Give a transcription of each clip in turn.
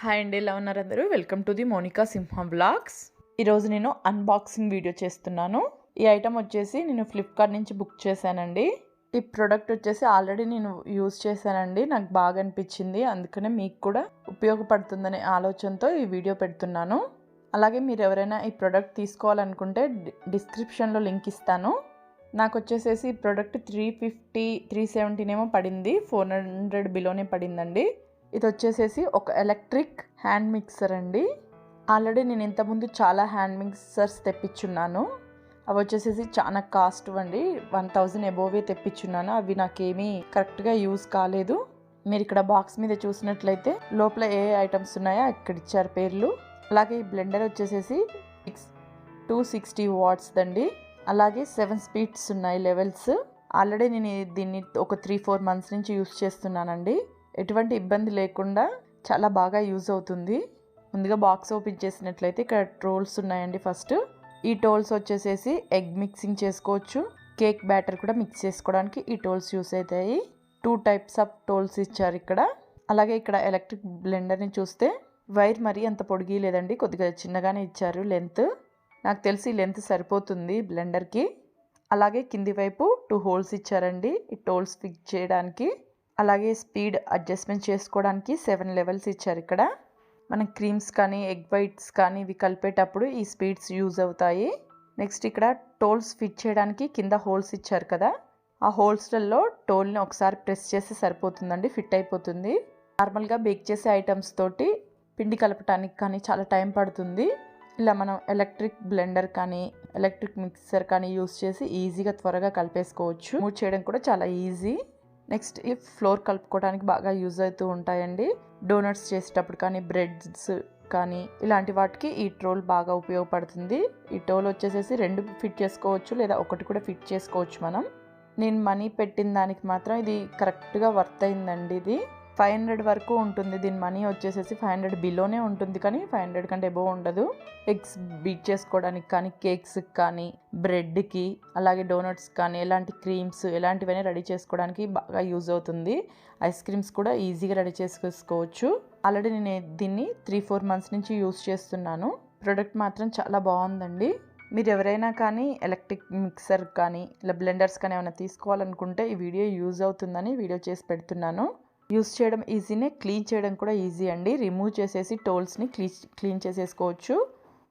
Hi అండి, ఎలా ఉన్నారు అందరూ? Welcome to the Monika Simha vlogs. ఈరోజు నేను అన్బాక్సింగ్ వీడియో చేస్తున్నాను. ఈ ఐటమ్ వచ్చేసి నేను ఫ్లిప్కార్ట్ నుంచి బుక్ చేశానండి. ఈ ప్రోడక్ట్ వచ్చేసి ఆల్రెడీ నేను యూజ్ చేశానండి. నాకు బాగా అనిపించింది, అందుకనే మీకు కూడా ఉపయోగపడుతుందనే ఆలోచనతో ఈ వీడియో పెడుతున్నాను. అలాగే మీరు ఎవరైనా ఈ ప్రోడక్ట్ తీసుకోవాలనుకుంటే డిస్క్రిప్షన్లో లింక్ ఇస్తాను. నాకు వచ్చేసేసి ఈ ప్రోడక్ట్ 370 ఏమో పడింది, 400 బిలోనే పడిందండి. ఇది వచ్చేసేసి ఒక ఎలక్ట్రిక్ హ్యాండ్ మిక్సర్ అండి. ఆల్రెడీ నేను ఇంతకుముందు చాలా హ్యాండ్ మిక్సర్స్ తెప్పించున్నాను. అవి వచ్చేసేసి చాలా కాస్ట్ అండి, 1000 అబోవే తెప్పించున్నాను. అవి నాకేమీ కరెక్ట్గా యూజ్ కాలేదు. మీరు ఇక్కడ బాక్స్ మీద చూసినట్లయితే లోపల ఏ ఐటమ్స్ ఉన్నాయో ఇక్కడ ఇచ్చారు పేర్లు. అలాగే ఈ బ్లెండర్ వచ్చేసేసి 260 వాట్స్ దండి. అలాగే 7 స్పీడ్స్ ఉన్నాయి లెవెల్స్. ఆల్రెడీ నేను దీన్ని ఒక 3-4 మంత్స్ నుంచి యూజ్ చేస్తున్నానండి. ఎటువంటి ఇబ్బంది లేకుండా చాలా బాగా యూజ్ అవుతుంది. ముందుగా బాక్స్ ఓపెన్ చేసినట్లయితే ఇక్కడ టోల్స్ ఉన్నాయండి. ఫస్ట్ ఈ టోల్స్ వచ్చేసేసి ఎగ్ మిక్సింగ్ చేసుకోవచ్చు, కేక్ బ్యాటర్ కూడా మిక్స్ చేసుకోవడానికి ఈ టోల్స్ యూస్ అవుతాయి. 2 టైప్స్ ఆఫ్ టోల్స్ ఇచ్చారు ఇక్కడ. అలాగే ఇక్కడ ఎలక్ట్రిక్ బ్లెండర్ని చూస్తే వైర్ మరీ అంత పొడిగి లేదండి, కొద్దిగా చిన్నగానే ఇచ్చారు లెంత్. నాకు తెలిసి లెంత్ సరిపోతుంది బ్లెండర్కి. అలాగే కింది వైపు 2 హోల్స్ ఇచ్చారండి ఈ టోల్స్ ఫిక్స్ చేయడానికి. అలాగే స్పీడ్ అడ్జస్ట్మెంట్ చేసుకోవడానికి 7 లెవెల్స్ ఇచ్చారు ఇక్కడ. మనం క్రీమ్స్ కానీ ఎగ్ వైట్స్ కానీ ఇవి కలిపేటప్పుడు ఈ స్పీడ్స్ యూజ్ అవుతాయి. నెక్స్ట్ ఇక్కడ టోల్స్ ఫిట్ చేయడానికి కింద హోల్స్ ఇచ్చారు కదా, ఆ హోల్స్లలో టోల్ని ఒకసారి ప్రెస్ చేస్తే సరిపోతుందండి, ఫిట్ అయిపోతుంది. నార్మల్గా బేక్ చేసే ఐటమ్స్ తోటి పిండి కలపటానికి కానీ చాలా టైం పడుతుంది. ఇలా మనం ఎలక్ట్రిక్ బ్లెండర్ కానీ ఎలక్ట్రిక్ మిక్సర్ కానీ యూజ్ చేసి ఈజీగా త్వరగా కలిపేసుకోవచ్చు. మూవ్ చేయడం కూడా చాలా ఈజీ. నెక్స్ట్ ఈ ఫ్లోర్ కలుపుకోవడానికి బాగా యూజ్ అవుతూ ఉంటాయండి. డోనట్స్ చేసేటప్పుడు కానీ బ్రెడ్స్ కానీ ఇలాంటి వాటికి ఈ టోల్ బాగా ఉపయోగపడుతుంది. ఈ టోల్ వచ్చేసేసి 2 ఫిట్ చేసుకోవచ్చు, లేదా ఒకటి కూడా ఫిట్ చేసుకోవచ్చు మనం. నేను మనీ పెట్టిన దానికి మాత్రం ఇది కరెక్ట్గా వర్త్ అయిందండి. ఇది 500 వరకు ఉంటుంది. దీని మనీ వచ్చేసేసి 500 బిలోనే ఉంటుంది, కానీ 500 కంటే ఎబో ఉండదు. ఎగ్స్ బీట్ చేసుకోవడానికి కానీ కేక్స్ కానీ బ్రెడ్కి అలాగే డోనట్స్ కానీ ఎలాంటి క్రీమ్స్ ఎలాంటివైనా రెడీ చేసుకోవడానికి బాగా యూజ్ అవుతుంది. ఐస్ క్రీమ్స్ కూడా ఈజీగా రెడీ చేసుకోవచ్చు. ఆల్రెడీ నేను దీన్ని 3-4 మంత్స్ నుంచి యూజ్ చేస్తున్నాను. ప్రోడక్ట్ మాత్రం చాలా బాగుందండి. మీరు ఎవరైనా కానీ ఎలక్ట్రిక్ మిక్సర్ కానీ ఇలా బ్లెండర్స్ కానీ ఏమైనా తీసుకోవాలనుకుంటే ఈ వీడియో యూజ్ అవుతుందని వీడియో చేసి పెడుతున్నాను. యూస్ చేయడం ఈజీనే, క్లీన్ చేయడం కూడా ఈజీ అండి. రిమూవ్ చేసేసి టోల్స్ని క్లీన్ చేసేసుకోవచ్చు.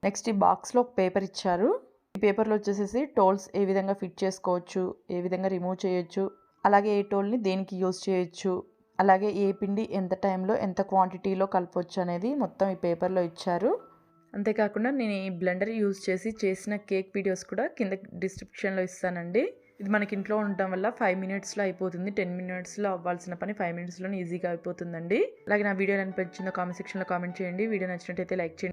నెక్స్ట్ ఈ బాక్స్లో ఒక పేపర్ ఇచ్చారు. ఈ పేపర్లో వచ్చేసేసి టోల్స్ ఏ విధంగా ఫిట్ చేసుకోవచ్చు, ఏ విధంగా రిమూవ్ చేయొచ్చు, అలాగే ఏ టోల్ని దేనికి యూజ్ చేయొచ్చు, అలాగే ఏ పిండి ఎంత టైంలో ఎంత క్వాంటిటీలో కలపవచ్చు అనేది మొత్తం ఈ పేపర్లో ఇచ్చారు. అంతేకాకుండా నేను ఈ బ్లెండర్ యూజ్ చేసి చేసిన కేక్ వీడియోస్ కూడా కింద డిస్క్రిప్షన్లో ఇస్తానండి. ఇది మనకి ఇంట్లో ఉండటం వల్ల 5 మినిట్స్లో అయిపోతుంది. 10 మినిట్స్లో అవ్వాల్సిన పని 5 మినిట్స్లోనే ఈజీగా అయిపోతుందండి. అలాగే నా వీడియో అనిపించిందో కామెంట్ సెక్షన్లో కామెంట్ చేయండి. వీడియో నచ్చినట్టయితే లైక్ చేయండి.